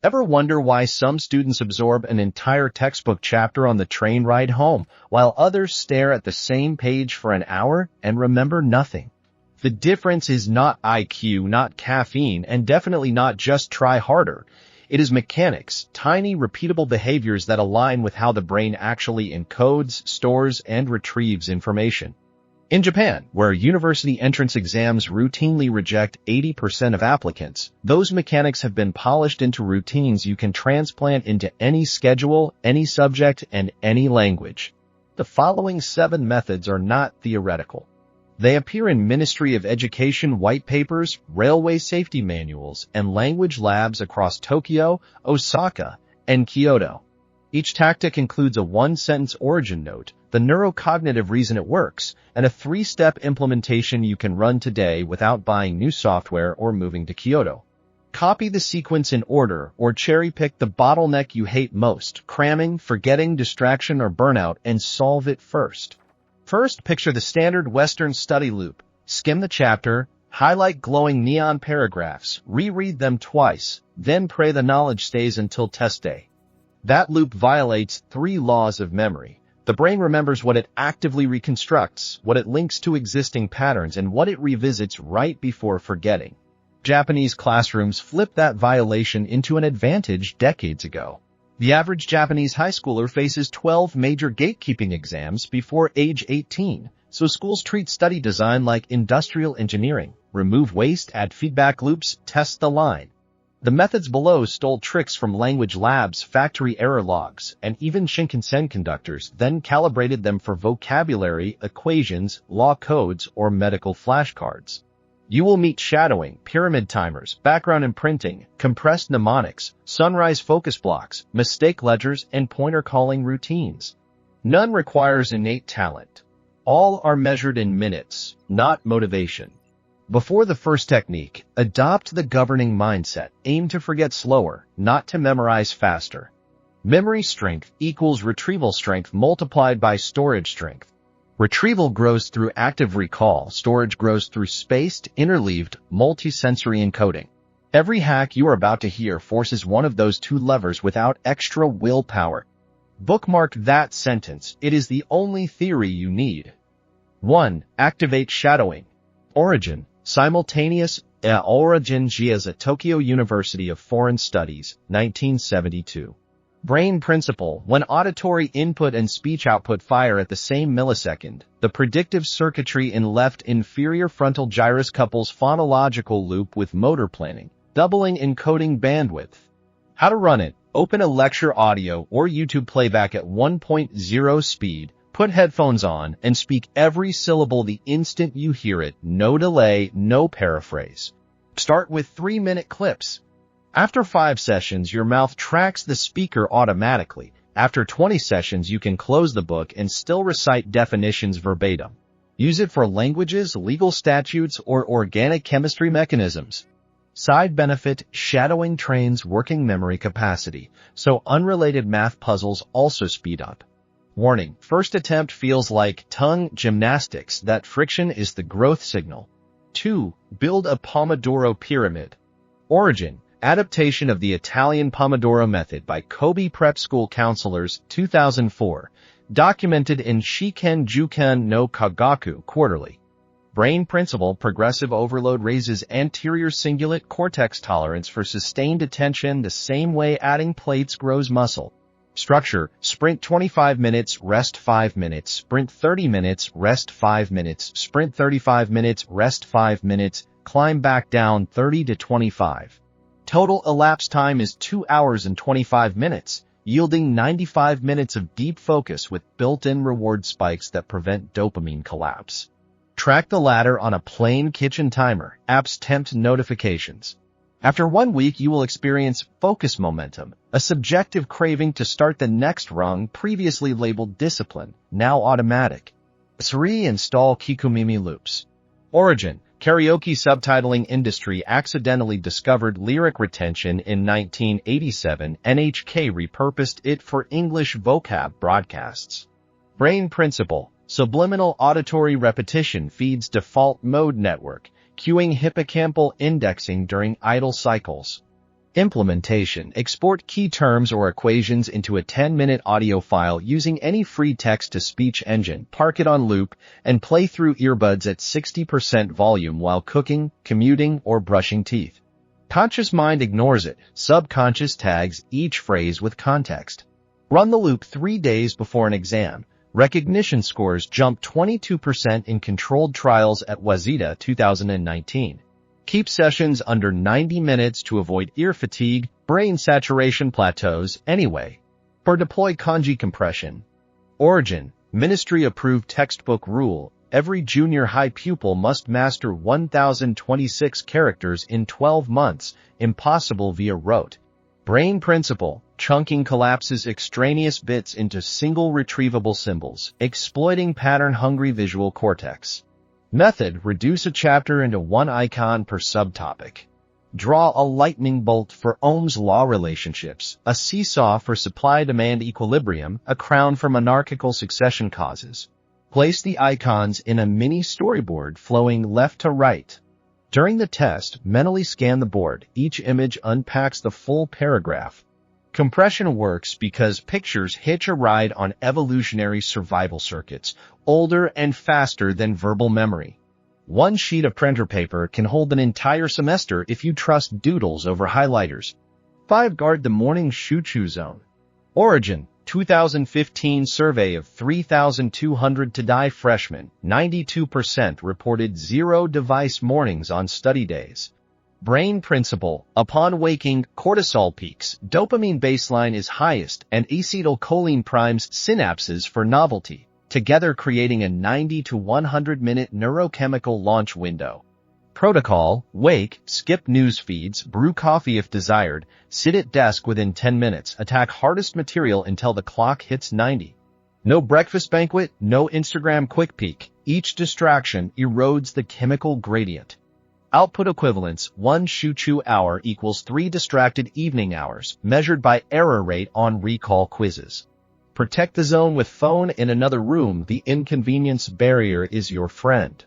Ever wonder why some students absorb an entire textbook chapter on the train ride home, while others stare at the same page for an hour and remember nothing? The difference is not IQ, not caffeine, and definitely not just try harder. It is mechanics, tiny repeatable behaviors that align with how the brain actually encodes, stores, and retrieves information. In Japan, where university entrance exams routinely reject 80% of applicants, those mechanics have been polished into routines you can transplant into any schedule, any subject, and any language. The following 7 methods are not theoretical. They appear in Ministry of Education white papers, railway safety manuals, and language labs across Tokyo, Osaka, and Kyoto. Each tactic includes a 1-sentence origin note, the neurocognitive reason it works, and a 3-step implementation you can run today without buying new software or moving to Kyoto. Copy the sequence in order or cherry-pick the bottleneck you hate most, cramming, forgetting, distraction, or burnout, and solve it first. First, picture the standard Western study loop. Skim the chapter, highlight glowing neon paragraphs, reread them twice, then pray the knowledge stays until test day. That loop violates 3 laws of memory. The brain remembers what it actively reconstructs, what it links to existing patterns, and what it revisits right before forgetting. Japanese classrooms flipped that violation into an advantage decades ago. The average Japanese high schooler faces 12 major gatekeeping exams before age 18, so schools treat study design like industrial engineering. Remove waste, add feedback loops, test the line. The methods below stole tricks from language labs, factory error logs, and even Shinkansen conductors, then calibrated them for vocabulary, equations, law codes, or medical flashcards. You will meet shadowing, pyramid timers, background imprinting, compressed mnemonics, sunrise focus blocks, mistake ledgers, and pointer calling routines. None requires innate talent. All are measured in minutes, not motivation. Before the first technique, adopt the governing mindset. Aim to forget slower, not to memorize faster. Memory strength equals retrieval strength multiplied by storage strength. Retrieval grows through active recall. Storage grows through spaced, interleaved, multisensory encoding. Every hack you are about to hear forces one of those 2 levers without extra willpower. Bookmark that sentence. It is the only theory you need. 1. Activate shadowing. Origin. Simultaneous Origin Jiaza, Tokyo University of Foreign Studies, 1972. Brain principle. When auditory input and speech output fire at the same millisecond, the predictive circuitry in left inferior frontal gyrus couples phonological loop with motor planning, doubling encoding bandwidth. How to run it. Open a lecture audio or YouTube playback at 1.0 speed, put headphones on, and speak every syllable the instant you hear it. No delay, no paraphrase. Start with 3-minute clips. After 5 sessions, your mouth tracks the speaker automatically. After 20 sessions, you can close the book and still recite definitions verbatim. Use it for languages, legal statutes, or organic chemistry mechanisms. Side benefit, shadowing trains working memory capacity, so unrelated math puzzles also speed up. Warning, first attempt feels like tongue gymnastics. That friction is the growth signal. 2. Build a Pomodoro pyramid. Origin, adaptation of the Italian Pomodoro method by Kobe Prep School counselors, 2004, documented in Shiken Juken no Kagaku Quarterly. Brain principle, progressive overload raises anterior cingulate cortex tolerance for sustained attention the same way adding plates grows muscle. Structure, sprint 25 minutes, rest 5 minutes, sprint 30 minutes, rest 5 minutes, sprint 35 minutes, rest 5 minutes, climb back down 30 to 25. Total elapsed time is 2 hours and 25 minutes, yielding 95 minutes of deep focus with built-in reward spikes that prevent dopamine collapse. Track the latter on a plain kitchen timer. Apps tempt notifications. After 1 week, you will experience focus momentum, a subjective craving to start the next rung, previously labeled discipline, now automatic. 3. Install Kikumimi loops. Origin, karaoke subtitling industry accidentally discovered lyric retention in 1987. NHK repurposed it for English vocab broadcasts. Brain principle, subliminal auditory repetition feeds default mode network, cueing hippocampal indexing during idle cycles. Implementation. Export key terms or equations into a 10-minute audio file using any free text-to-speech engine, park it on loop, and play through earbuds at 60% volume while cooking, commuting, or brushing teeth. Conscious mind ignores it. Subconscious tags each phrase with context. Run the loop 3 days before an exam. Recognition scores jumped 22% in controlled trials at Waseda 2019. Keep sessions under 90 minutes to avoid ear fatigue, brain saturation plateaus anyway. For deploy kanji compression. Origin. Ministry-approved textbook rule. Every junior high pupil must master 1,026 characters in 12 months, impossible via rote. Brain principle. Chunking collapses extraneous bits into single retrievable symbols, exploiting pattern-hungry visual cortex. Method. Reduce a chapter into one icon per subtopic. Draw a lightning bolt for Ohm's law relationships, a seesaw for supply-demand equilibrium, a crown for monarchical succession causes. Place the icons in a mini storyboard flowing left to right. During the test, mentally scan the board. Each image unpacks the full paragraph. Compression works because pictures hitch a ride on evolutionary survival circuits, older and faster than verbal memory. One sheet of printer paper can hold an entire semester if you trust doodles over highlighters. 5. Guard the morning shuchu zone. Origin. 2015 survey of 3,200 Tadai freshmen, 92% reported zero-device mornings on study days. Brain principle. Upon waking, cortisol peaks, dopamine baseline is highest, and acetylcholine primes synapses for novelty, together creating a 90 to 100-minute neurochemical launch window. Protocol. Wake, skip news feeds, brew coffee if desired, sit at desk within 10 minutes, attack hardest material until the clock hits 90. No breakfast banquet, no Instagram quick peek. Each distraction erodes the chemical gradient. Output equivalence. 1 shuchu hour equals 3 distracted evening hours, measured by error rate on recall quizzes. Protect the zone with phone in another room. The inconvenience barrier is your friend.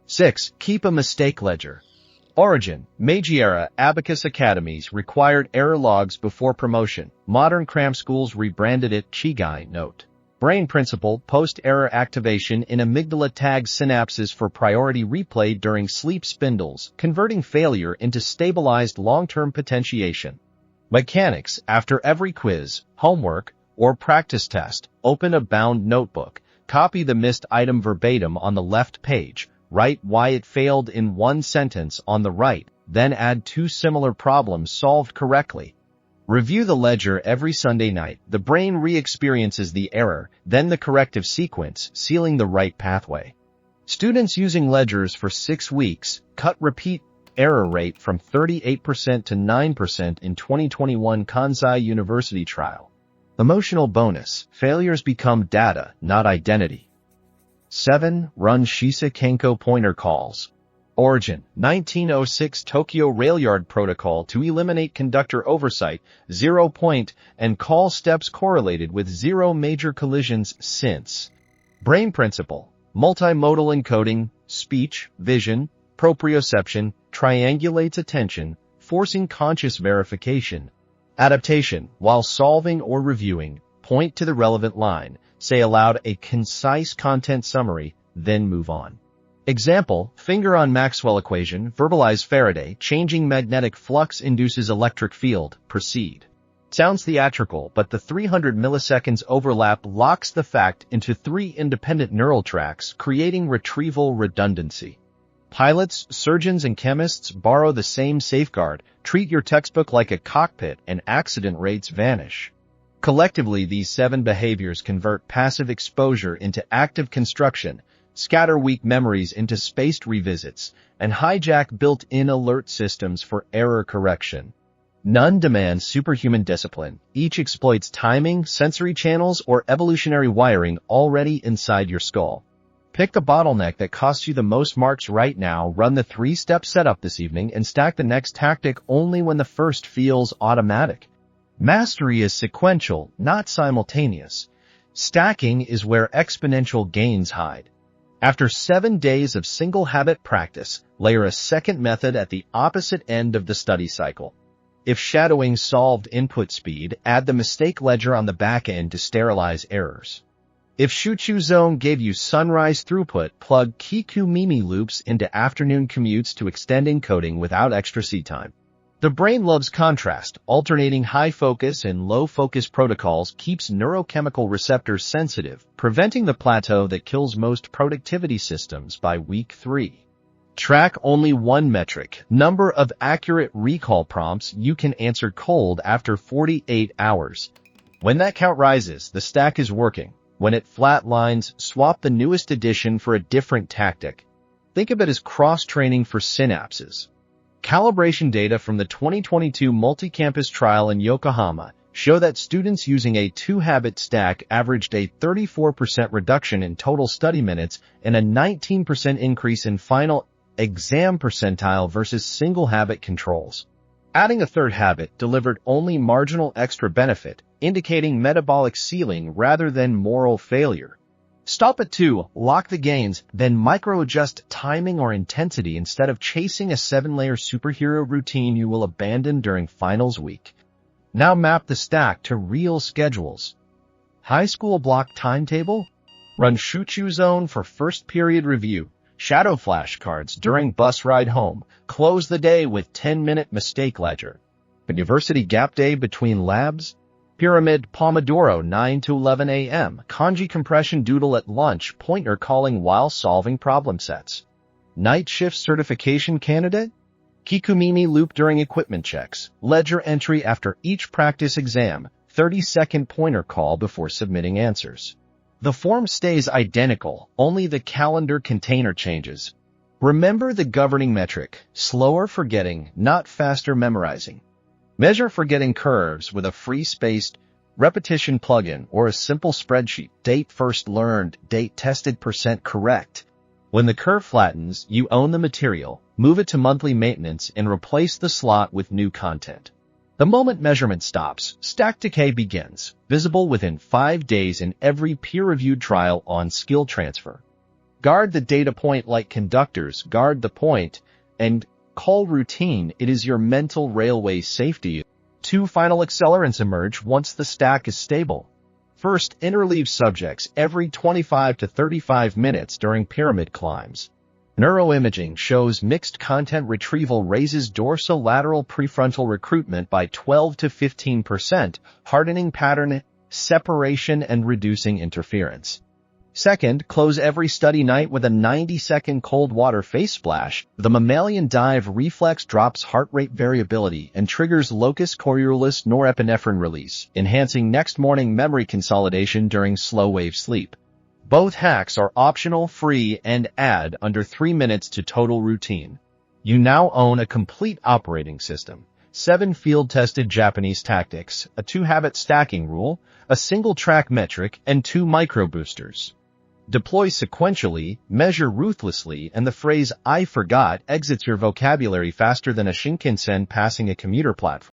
6. Keep a mistake ledger. Origin. Meiji era Abacus Academies required error logs before promotion. Modern cram schools rebranded it Chigai Note. Brain principle. Post-error activation in amygdala tags synapses for priority replay during sleep spindles, converting failure into stabilized long-term potentiation. Mechanics. After every quiz, homework, or practice test, open a bound notebook, copy the missed item verbatim on the left page, write why it failed in one sentence on the right, then add 2 similar problems solved correctly. Review the ledger every Sunday night. The brain re-experiences the error, then the corrective sequence, sealing the right pathway. Students using ledgers for 6 weeks cut repeat error rate from 38% to 9% in 2021 Kansai University trial. Emotional bonus. Failures become data, not identity. 7. Run Shisa Kenko pointer calls. Origin. 1906 Tokyo Railyard Protocol to eliminate conductor oversight, 0 point, and call steps correlated with 0 major collisions since. Brain principle. Multimodal encoding, speech, vision, proprioception, triangulates attention, forcing conscious verification. Adaptation. While solving or reviewing, point to the relevant line, say aloud a concise content summary, then move on. Example, finger on Maxwell equation, verbalize Faraday, changing magnetic flux induces electric field, proceed. Sounds theatrical, but the 300 milliseconds overlap locks the fact into 3 independent neural tracks, creating retrieval redundancy. Pilots, surgeons, and chemists borrow the same safeguard. Treat your textbook like a cockpit and accident rates vanish. Collectively, these 7 behaviors convert passive exposure into active construction, scatter weak memories into spaced revisits, and hijack built-in alert systems for error correction. None demands superhuman discipline. Each exploits timing, sensory channels, or evolutionary wiring already inside your skull. Pick the bottleneck that costs you the most marks right now, run the 3-step setup this evening, and stack the next tactic only when the first feels automatic. Mastery is sequential, not simultaneous. Stacking is where exponential gains hide. After 7 days of single habit practice, layer a second method at the opposite end of the study cycle. If shadowing solved input speed, add the mistake ledger on the back end to sterilize errors. If Shuchu Zone gave you sunrise throughput, plug Kiku Mimi loops into afternoon commutes to extend encoding without extra seat time. The brain loves contrast. Alternating high focus and low focus protocols keeps neurochemical receptors sensitive, preventing the plateau that kills most productivity systems by week 3. Track only one metric: number of accurate recall prompts you can answer cold after 48 hours. When that count rises, the stack is working. When it flatlines, swap the newest edition for a different tactic. Think of it as cross-training for synapses. Calibration data from the 2022 multi-campus trial in Yokohama show that students using a 2-habit stack averaged a 34% reduction in total study minutes and a 19% increase in final exam percentile versus single-habit controls. Adding a third habit delivered only marginal extra benefit, indicating metabolic ceiling rather than moral failure. Stop at 2, lock the gains, then micro-adjust timing or intensity instead of chasing a 7-layer superhero routine you will abandon during finals week. Now map the stack to real schedules. High school block timetable? Run Shuchu Zone for first period review. Shadow flashcards during bus ride home. Close the day with 10-minute mistake ledger. University gap day between labs. Pyramid Pomodoro 9 to 11 a.m. Kanji compression doodle at lunch. Pointer calling while solving problem sets. Night shift certification candidate. Kikumimi loop during equipment checks. Ledger entry after each practice exam. 30-second pointer call before submitting answers. The form stays identical, only the calendar container changes. Remember the governing metric: slower forgetting, not faster memorizing. Measure forgetting curves with a free-spaced repetition plugin or a simple spreadsheet. Date first learned, date tested, percent correct. When the curve flattens, you own the material. Move it to monthly maintenance and replace the slot with new content. The moment measurement stops, stack decay begins, visible within 5 days in every peer-reviewed trial on skill transfer. Guard the data point like conductors guard the point, and call routine. It is your mental railway safety. 2 final accelerants emerge once the stack is stable. First, interleave subjects every 25 to 35 minutes during pyramid climbs. Neuroimaging shows mixed content retrieval raises dorsolateral prefrontal recruitment by 12 to 15%, hardening pattern separation and reducing interference. Second, close every study night with a 90-second cold water face splash. The mammalian dive reflex drops heart rate variability and triggers locus coeruleus norepinephrine release, enhancing next morning memory consolidation during slow-wave sleep. Both hacks are optional, free, and add under 3 minutes to total routine. You now own a complete operating system. 7 field-tested Japanese tactics, a 2-habit stacking rule, a single-track metric, and 2 micro-boosters. Deploy sequentially, measure ruthlessly, and the phrase "I forgot" exits your vocabulary faster than a Shinkansen passing a commuter platform.